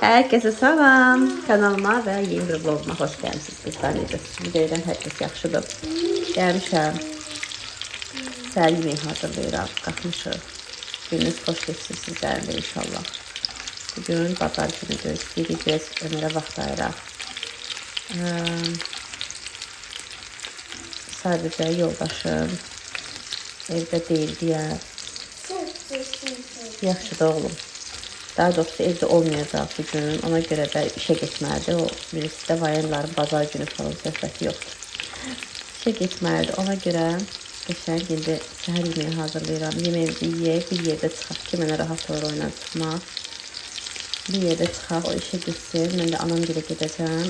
Herkese salam. Kanalıma və yeni bir vloguma xoş gəlmişsiniz. Qızlar necəsiniz? Videodan hər kəs yaxşıdır. Gəlmişəm. Səhər yeməyi hazırlayıram. Qalxmışıq. Gününüz xoş keçsin sizlərin də inşallah. Bugün bazar günüdür. İstəyəcəyiz. Ömərə vaxt ayıraq. Sadəcə yoldaşım evdə deyil deyə. Yaxşıdır oğlum. Daha doğrusu evde olmayacaq bugün. Ona görə də işə getməlidir. O birisi də vayanların bazar günü falan söhbəti yoxdur. İşə getməlidir. Ona görə qəşəng indi səhər yeməyi hazırlayıram. Yeməğimizi yeyək, bir yerdə çıxaq ki, mənə rahat olur oyuna çıxmaq. Bir yerdə çıxaq, o işə getsin. Mən də anam gilə gedəcəm.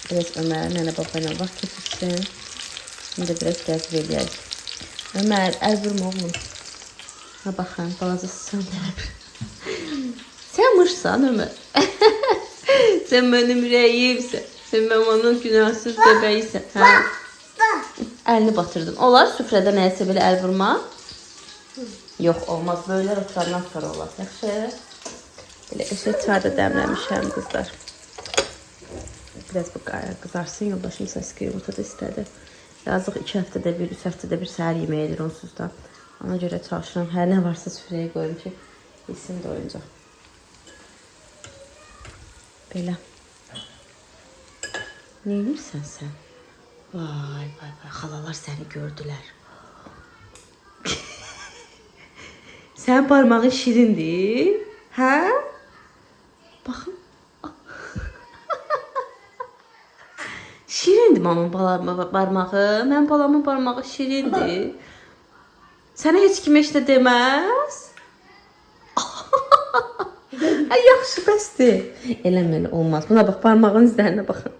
Biraz Ömər, nənə baba ilə vaxt keçirsin. Şimdi biraz gəzib eləyək. Ömər, əl vurma oğlum. Ha baxın, balacası söndürür. Sen mışsan Ömər. Sen benim rəyimsən. Sen mamanın günahsız bebeğisən. Hə? Əlini batırdın. Olar süfrədə nəyəsə belə əl vurma? Yox, olmaz. Böylər oturandan sonra olar. Yaxşı. Belə eşək çay da dəmləmişəm qızlar. Biraz bu qızarsın. Yoldaşım səskə yumurta da istədi. Yazıq 2 həftədə bir, 3 həftədə bir səhər yeməyi edir onsuz da. Ona görə çalışıram. Hər nə varsa süfrəyə qoyum ki, yesin də oyuncaq. Belə. Ne edirsən sən? Vay vay vay, xalalar səni gördülər. Sən parmağın şirindir. Hə? Baxın. Şirindir mamın parmağı. Mən balamın parmağı şirindir. Sənə heç kim heç də deməz. Ay yaxşı bəsdir. Eləmə, olmaz. Buna bax, parmağın izlərinə baxın.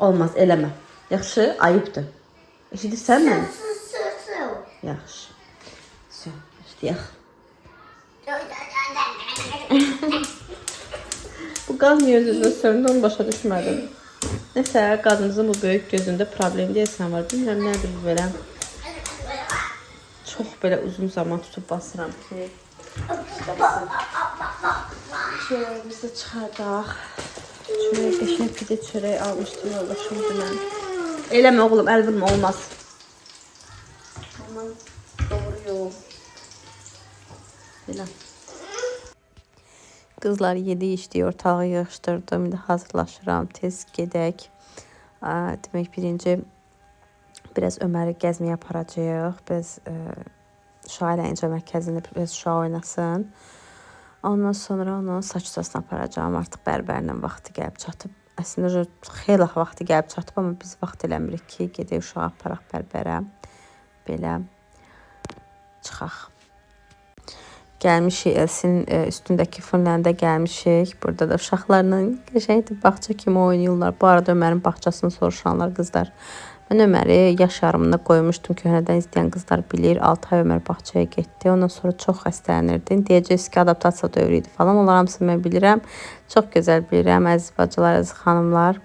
Olmaz, eləmə. Yaxşı, ayıbdır. Eşidirsən məni? Yaxşı. Sən, başlayaq. Bu qaz niyə özünə söndü, onu başa düşmədim. Nəsə, qadınızın bu böyük gözündə problem deyəsən var. Bilmirəm, nədir bu belə. Çox belə uzun zaman tutub basıram ki. Çörəyimizi çıxardaq. Çörək, qəşəng pide çörək almışdım yoldaşım dünən. Eləmə oğlum, əl vurma, olmaz. Aman, doğru yol. Belə. Qızlar yedi içdi, ortalığı yığışdırdım. İndi hazırlaşıram, tez gedək. Demək, birinci biraz Öməri gəzməyə aparacağıq. Biraz Şuha əyləncə mərkəzində biraz Şuha oynasın. Ondan sonra onu saç ustasına aparacağım. Artıq bərbərlə vaxtı gəlib çatıb. Əslində xeyli vaxtı gəlib çatıb, amma biz vaxt eləmirik ki, gedək Şuha aparaq bərbərə. Belə çıxaq. Gəlmişik, Elsin üstündəki fırləndə gəlmişik. Burada da uşaqlarla qəşəngdir, bağça kimi oynayırlar. Bu arada Ömərin bağçasını soruşanlar qızlar. Mən Öməri yaş yarımında qoymuşdum. Köhnədən izləyən qızlar bilir. 6 ay Ömər bağçaya getdi. Ondan sonra çox xəstələnirdi. Deyəcəyiz ki, adaptasiya dövrü idi falan. Onlar hamısını mən bilirəm. Çox gözəl bilirəm. Əziz bacılar, əziz xanımlar.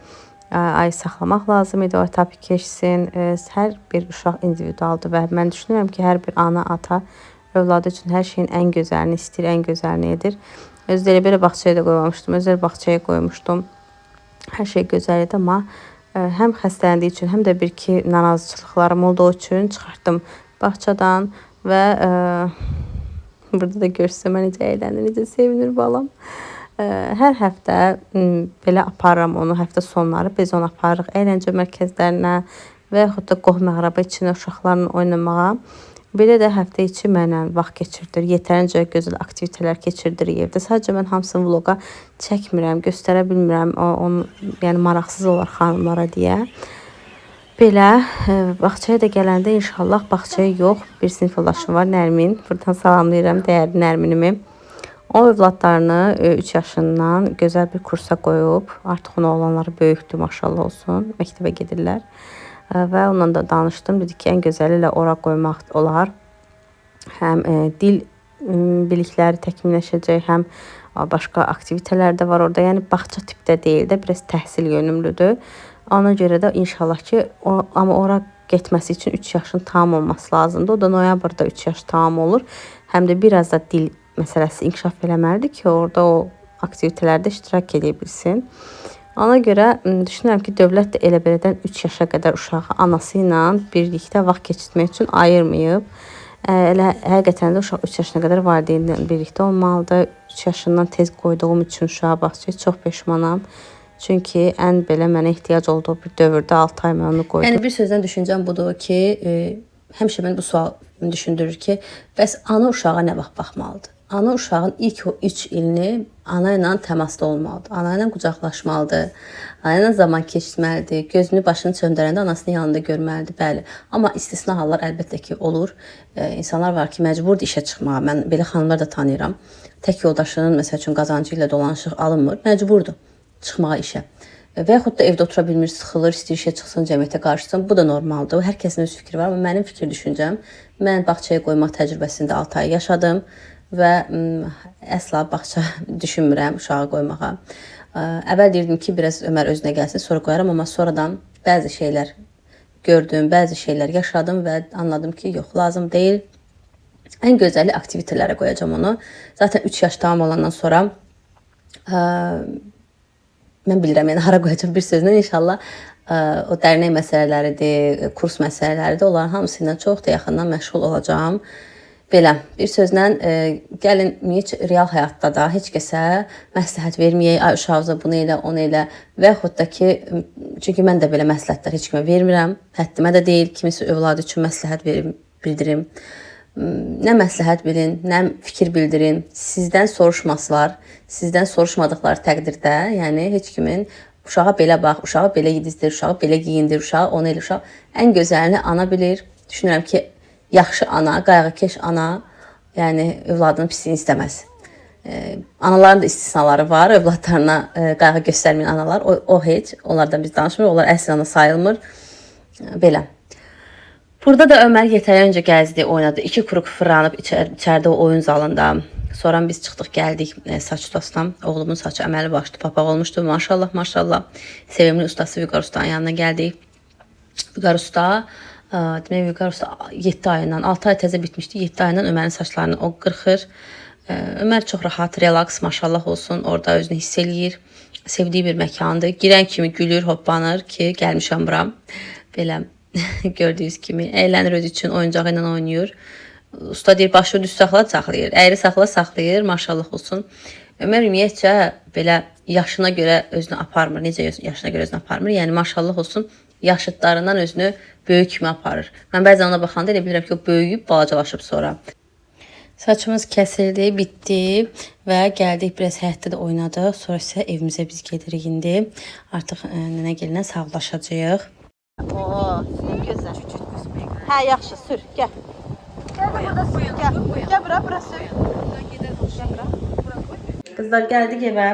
Ay saxlamaq lazım idi. O etapı keçsin. Hər bir uşaq individualdır və mən düşünürəm ki, hər bir ana, ata övladı üçün hər şeyin ən gözəlini istəyir, ən gözəlini edir. Özləri belə bağçaya da qoymamışdım. Özləri bağçaya qoymuşdum. Hər şey gözəl idi, amma həm xəstələndiyi üçün, həm də bir ki narazıçılıqlarım olduğu üçün çıxartdım bağçadan və burada da görsəm necə əylənir, necə sevinir balam. Hər həftə belə aparıram onu, həftə sonları biz onu aparırıq əyləncə mərkəzlərinə və yaxud da qohum-əqrəba içində uşaqlarla oynamağa. Belə də həftə içi mənlə vaxt keçirdir. Yetərincə gözəl aktivitelər keçirdirik evdə. Sadəcə mən hamısını vloqa çəkmirəm, göstərə bilmirəm. Onu, yəni maraqsız olar xanımlara deyə. Belə bağçaya da gələndə inşallah bağçaya yox, bir sinif yoldaşım var, Nərmin. Buradan salamlayıram dəyərli Nərminimi. O övladlarını 3 yaşından gözəl bir kursa qoyub, artıq onun oğlanları böyükdür, maşallah olsun, məktəbə gedirlər. Və onunla da danışdım. Dedi ki, ən gözəli ilə ora qoymaq olar. Həm dil bilikləri təkmilləşəcək, həm başqa aktivitelər də var orada. Yəni bağça tipdə deyil də, biraz təhsil yönümlüdür. Ona görə də inşallah ki, amma ora getməsi üçün 3 yaşın tam olması lazımdır. O da noyabrda 3 yaş tam olur. Həm də biraz da dil məsələsi inkişaf eləməlidir ki, orada o aktivitetlərdə iştirak edə bilsin. Ona görə düşünürəm ki, dövlət də elə belədən 3 yaşa qədər uşağı anası ilə birlikdə vaxt keçirmək üçün ayırmayıb. Elə həqiqətən də uşaq 3 yaşına qədər valideynlə birlikdə olmalıdır. 3 yaşından tez qoyduğum üçün uşağı bağçaya çox peşmanam. Çünki ən belə mənə ehtiyac olduğu bir dövrdə 6 ay mən onu qoydum. Yəni bir sözlə düşüncəm budur ki, həmişə mən bu sual düşündürür ki, bəs ana uşağa nə vaxt baxmalıdır? Ana uşağın ilk o 3 ilini ana ilə təmasda olmalıdır. Ana ilə qucaqlaşmalıdır. Ana ilə zaman keçirməlidir. Gözünü başını çöndərəndə anasının yanında görməlidir. Bəli. Amma istisna hallar əlbəttə ki olur. İnsanlar var ki, məcburdur işə çıxmağa. Mən belə xanımlar da tanıyıram. Tək yoldaşının məsəl üçün qazancı ilə dolanışıq alınmır. Məcburdur çıxmağa işə. Və yaxud da evdə otura bilmir, sıxılır, istəyir işə çıxsın, cəmiyyətə qarşısın. Bu da normaldır. Hər kəsin öz fikri var. Amma mənim fikir düşüncəm, mən bağçaya qoymaq təcrübəsində 6 ay yaşadım və əsla bağça düşünmürəm uşağı qoymağa. Əvvəl deyirdim ki, biraz Ömər özünə gəlsin, sonra qoyaram, amma sonradan bəzi şeylər gördüm, bəzi şeylər yaşadım və anladım ki, yox, lazım deyil. Ən gözəli aktivitelərə qoyacağam onu. Zaten 3 yaş tamam olandan sonra mən bilirəm, yəni hara qoyacağam bir sözlə inşallah o dərnək məsələləridir, kurs məsələləridir. Onların hamısı ilə çox da yaxından məşğul olacağam. Belə, bir sözlə gəlin heç real həyatda da heç kəsə məsləhət verməyək, ay uşağınıza bunu elə, onu elə və yaxud da ki, çünki mən də belə məsləhətlər heç kimə vermirəm, həddimə də deyil, kimisi övladı üçün məsləhət bildirim. Nə məsləhət bilin, nə fikir bildirin, sizdən soruşmasılar, sizdən soruşmadıqları təqdirdə, yəni heç kimin uşağa belə bax, uşağı belə yedizdir, uşağı belə giyindir, uşağı onu elə, uşaq ən gözəlini ana bilir. Düşünürəm ki, yaxşı ana, qayğıkeş ana, yəni övladının pisliğini istəməz. Anaların da istisnaları var, övladlarına qayğı göstərməyən analar, o heç, onlardan biz danışmırıq, onlar əsl ana sayılmır. Belə. Burada da Ömər yetərincə gəzdi, oynadı, 2 kruq fırlanıb içəridə o oyun zalında. Sonra biz çıxdıq, gəldik saç ustasına. Oğlumun saçı əməli başdı, papaq olmuşdu. Maşallah, maşallah. Sevimli ustası Vüqar Usta'nın yanına gəldik. Vüqar Usta, demək Vüqar Usta 7 ayından, 6 ay təzə bitmişdi. 7 ayından Ömərin saçlarını o qırxır. Ömər çox rahat, relax, maşallah olsun. Orada özünü hiss eləyir. Sevdiyi bir məkandır. Girən kimi gülür, hoppanır ki, gəlmişəm bura. Belə gördüyünüz kimi əylənir özü üçün, oyuncağı ilə oynayır. Usta deyir, başı düz saxla, saxlayır. Əyri saxla, saxlayır. Maşallah olsun. Ömər ümumiyyətcə belə yaşına görə özünü aparmır. Necə yaşına görə özünü aparmır? Yəni maşallah olsun, yaşıtlarından özünü böyük kimi aparır. Mən bəzən ona baxanda elə bilirəm ki, o böyüyüb balacalaşıb sonra. Saçımız kəsildi, bitdi və gəldik, biraz həyətdə də oynadıq. Sonra isə evimizə biz gedirik indi. Artıq nənəgillə sağlaşacağıq. Oo, nə gözəl. Hə, yaxşı, sür, gəl. Gəl burada sür, gəl. Gəl bura sür. Qızlar, gəldik evə.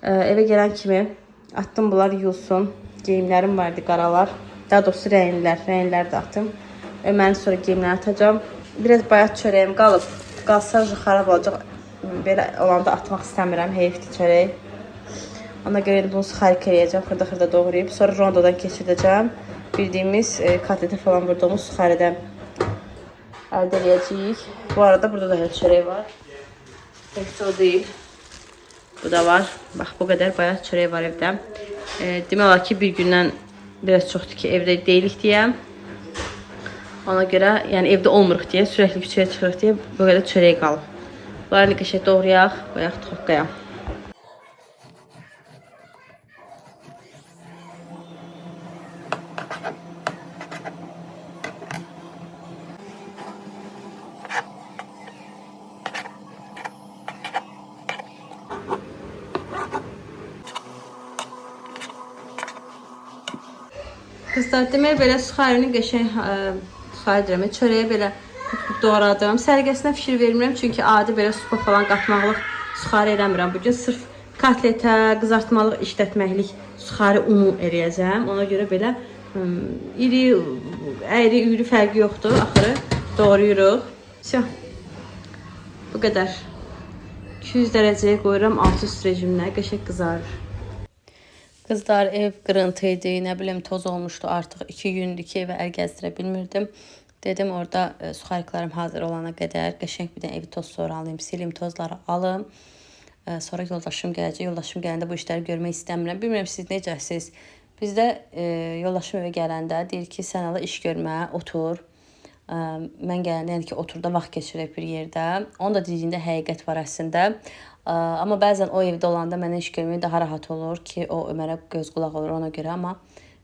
Evə gələn kimi atdım, bunlar yuyulsun. Geyimlərim vardı, qaralar. Daha doğrusu rənglər də atdım. Ömərin sonra geyimləri atacağım. Biraz bayat çörəyim qalıb. Qalsa xarab olacaq. Belə olanda atmaq istəmirəm, heyfdir çörək. Ona görə bunu xarik eləyəcəm, xırda-xırda doğrayıb. Sonra rondodan keçirdəcəm. Bildiyimiz katleti falan vurduğumuz suxaridə əldə eləyəcəyik. Bu arada burada da çörək var. Heç o deyil. Bu da var. Bax, bu qədər bayat çörək var evdə. Demək olar ki, bir gündən biraz çoxdur ki, evdə deyilik deyə. Ona görə, yəni evdə olmuruq deyə, sürəkli küçəyə çıxırıq deyə bu qədər çörək qalıb. Bunları qəşəng doğrayaq, qoyaq toqqaya. Qızlar, demək belə suxarinin qəşəng çörəyə belə doğradım. Səliqəsinə fikir vermirəm, çünki adi belə supa falan qatmaqlıq suxarı eləmirəm. Bugün sırf kotletə, qızartmalıq, işlətməklik suxarı unu eləyəcəm. Ona görə belə iri, əyri, üyrü fərqi yoxdur. Axırı doğrayırıq. Bu qədər. 200 dərəcəyə qoyuram, alt üst rejimlə qəşəng qızarır. Qızlar, ev qırıntıydı, nə bilim toz olmuşdu artıq 2 gündür ki, evə əl gəzdirə bilmirdim. Dedim orada suxariklarım hazır olana qədər qəşəng bir də evi toz sonra alayım, silim tozları alım. Sonra yoldaşım gələcək. Yoldaşım gələndə bu işləri görmək istəmirəm. Bilmirəm siz necəsiz. Bizdə yoldaşım evə gələndə deyir ki, sən ala iş görmə, otur. Mən gələndə yəni ki, otur da vaxt keçirək bir yerdə. Onun da dediyində həqiqət var əslində. Amma bəzən o evdə olanda mənə iş görmək daha rahat olur ki, o Ömərə göz qulaq olur ona görə. Amma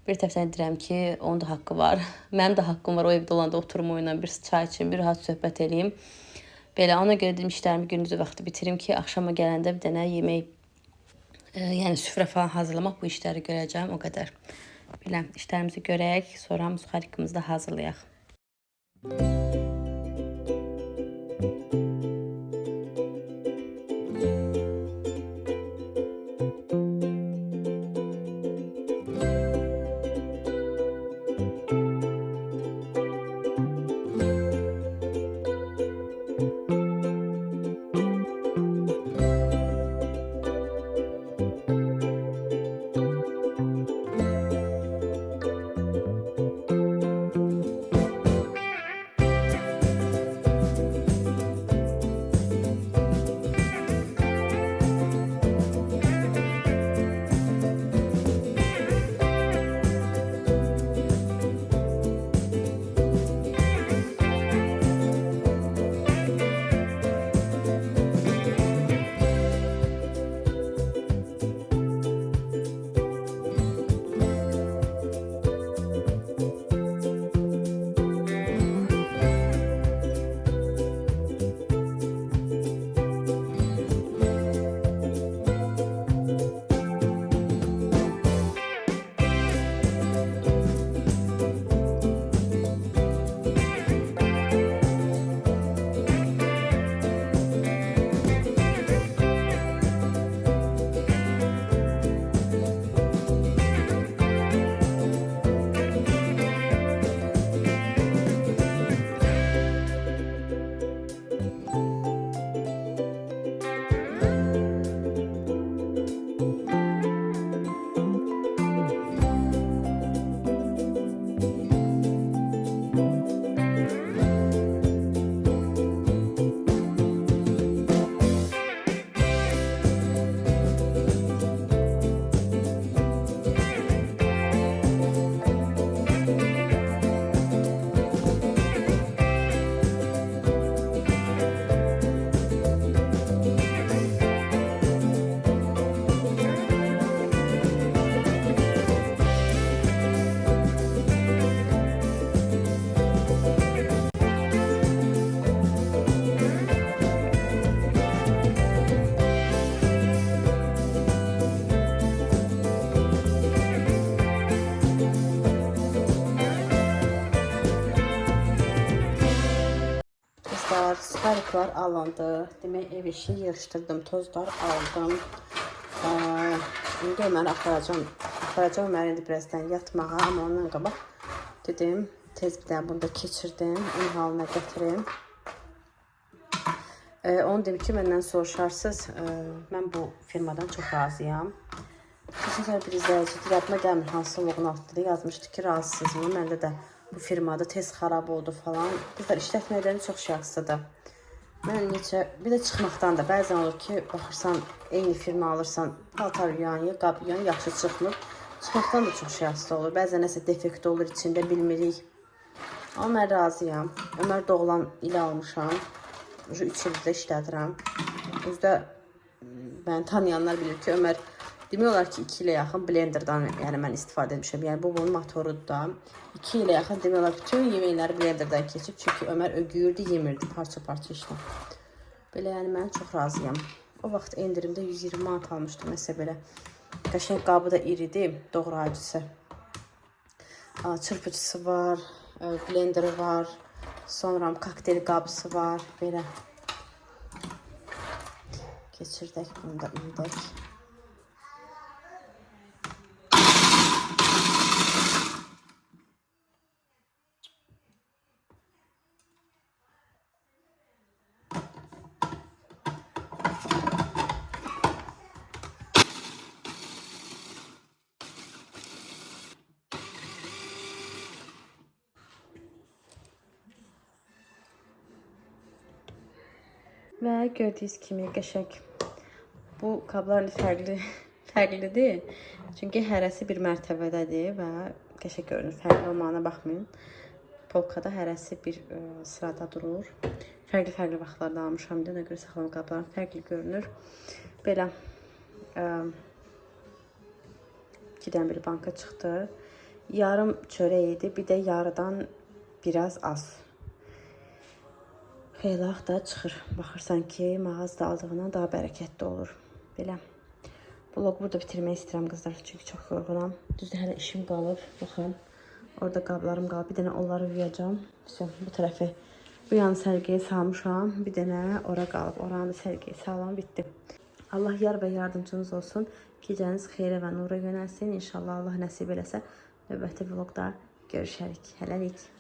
bir tərəfdən deyirəm ki, onun da haqqı var. Mənim də haqqım var o evdə olanda oturum onunla bir çay içim, bir rahat söhbət eləyim. Belə ona görə dedim işlərimi gündüz vaxtı bitirim ki, axşama gələndə bir dənə yemək, yəni süfrə falan hazırlamaq bu işləri görəcəm o qədər. Biləm, işlərimizi görək, sonra suxarikimizi də hazırlayaq. Suxariklar alındı. Demək ev işini yığışdırdım. Tozlar aldım. İndi Ömər'i aparacağım. Ömər indi birazdan yatmağa. Amma ondan qabaq dedim tez bir dənə bunu da keçirdim. Onun halına gətirim. Onu dedim ki, məndən soruşarsınız. Mən bu firmadan çox razıyam. Keçən səfər bir izləyici yadıma gəlmir hansı loğun altında yazmışdı ki, razısınız. Məndə də bu firmada tez xarab oldu falan. Qızlar işlətməklərini çox şəxslidir. Mən necə, bir də çıxmaqdan da bəzən olur ki, baxırsan, eyni firma alırsan, paltar yuyan, qab yuyan, yaxşı çıxmır. Çıxmaqdan da çox şəxsli olur. Bəzən nəsə defekt olur, içində bilmirik. Amma mən razıyam. Ömər doğulan ilə almışam. 3 ildə işlədirəm. Özdə bəni tanıyanlar bilir ki, Ömər demək olar ki, 2 ilə yaxın blenderdan yəni mən istifadə etmişəm. Yəni bu bunun motorudur da. 2 ilə yaxın demək olar bütün yeməkləri blenderdan keçib. Çünki Ömər ögüyürdü, yemirdi parça-parça işlə. Belə yəni mən çox razıyam. O vaxt endirimdə 120 manat almışdım nəsə belə. Qəşəng qabı da iridir, doğrayıcısı. Çırpıcısı var, blenderi var. Sonra kokteyl qabısı var. Belə. Keçirdək bunu da indək. Və gördüyünüz kimi qəşəng Bu qablar fərqlidir. Çünki hərəsi bir mərtəbədədir və qəşəng görünür. Fərqli olmağına baxmayın. Polkada hərəsi bir sırada durur. Fərqli vaxtlarda almışam deyə, ona görə saxlama qablarım fərqli görünür. Belə 2 dənə bir banka çıxdı. Yarım çörək idi, bir də yarıdan biraz az. Xeylaq da çıxır. Baxırsan ki, mağazada aldığından daha bərəkətli olur. Belə. Vlogu burada bitirmək istəyirəm qızlar, çünki çox yorğunam. Düzdür, hələ işim qalıb. Baxın, orada qablarım qalıb. Bir dənə onları yuyacağım. Bu tərəfi bu yanı sərgiyə salmışam. Bir dənə ora qalıb. Oranı da sərgiyə salam, bitdi. Allah yar və yardımcınız olsun. Gecəniz xeyrə və nura yönəlsin. İnşallah Allah nəsib eləsə növbəti vlogda görüşərik. Hələlik.